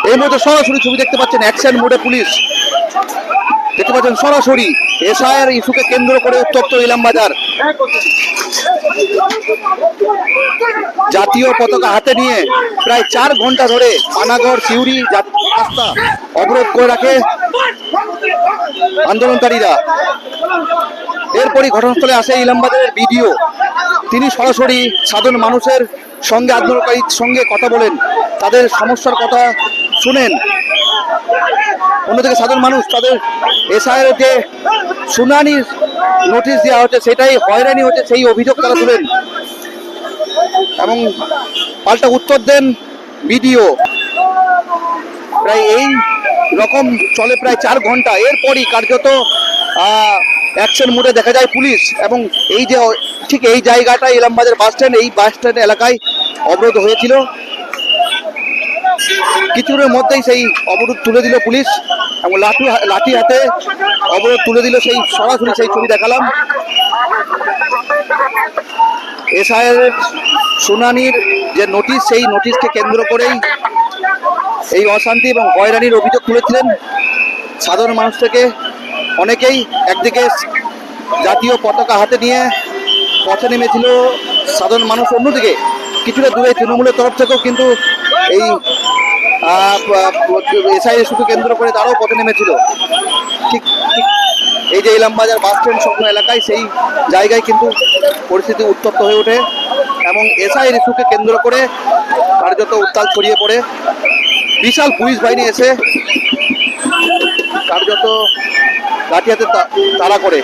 এই মুহূর্তে সরাসরি ছবি দেখতে পাচ্ছেন, অ্যাকশন মোডে পুলিশ দেখতে পাচ্ছেন। সরাসরি এসআইআর ইস্যুকে কেন্দ্র করে উত্তপ্ত ইলামবাজার। জাতীয় পতাকা হাতে নিয়ে প্রায় 4 ঘন্টা ধরে পানাগড় সিউড়ি রাস্তা অবরোধ করে রাখে আন্দোলনকারীরা। এরপরই ঘটনাস্থলে আসে ইলামবাজারের বিডিও। তিনি সরাসরি সাধারণ মানুষের সঙ্গে, আন্দোলনকারীর সঙ্গে কথা বলেন, তাদের সমস্যার কথা শুনেন। অন্যদিকে সাধারণ মানুষ তাদের এসআইআর যে শুনানির নোটিশ দেওয়া হচ্ছে সেটাই হয়রানি হচ্ছে সেই অভিযোগ তারা তুলেন এবং পাল্টা উত্তর দেন বিডিও। প্রায় এই রকম চলে প্রায় 4 ঘন্টা। এরপরই কার্যত অ্যাকশন মোডে দেখা যায় পুলিশ। এবং এই যে ঠিক এই জায়গাটা ইলামবাজার বাস স্ট্যান্ড, এই বাস স্ট্যান্ড এলাকায় অবরোধ হয়েছিল। কিছুক্ষণের মধ্যেই সেই অবরোধ তুলে দিল পুলিশ এবং লাঠি হাতে অবরোধ তুলে দিল। সেই সরাসরি সেই ছবি দেখালাম। এসআইআর শুনানির যে নোটিশ, সেই নোটিশকে কেন্দ্র করেই এই অশান্তি এবং হয়রানির অভিযোগ তুলেছিলেন সাধারণ মানুষ থেকে অনেকেই। একদিকে জাতীয় পতাকা হাতে নিয়ে পথে নেমেছিল সাধারণ মানুষ, অন্যদিকে কিছুটা দূরে তৃণমূলের তরফ থেকেও কিন্তু এই এসআইআর ইস্যুকে কেন্দ্র করে তারাও পথে নেমেছিল। ঠিক এই যে ইলামবাজার বাস স্ট্যান্ড সংলগ্ন এলাকায়, সেই জায়গায় কিন্তু পরিস্থিতি উত্তপ্ত হয়ে ওঠে এবং এসআইআর ইস্যুকে কেন্দ্র করে কার্যত উত্তাল ছড়িয়ে পড়ে। বিশাল পুলিশ বাহিনী এসে কার্যত লাঠি হাতে তাড়া করে।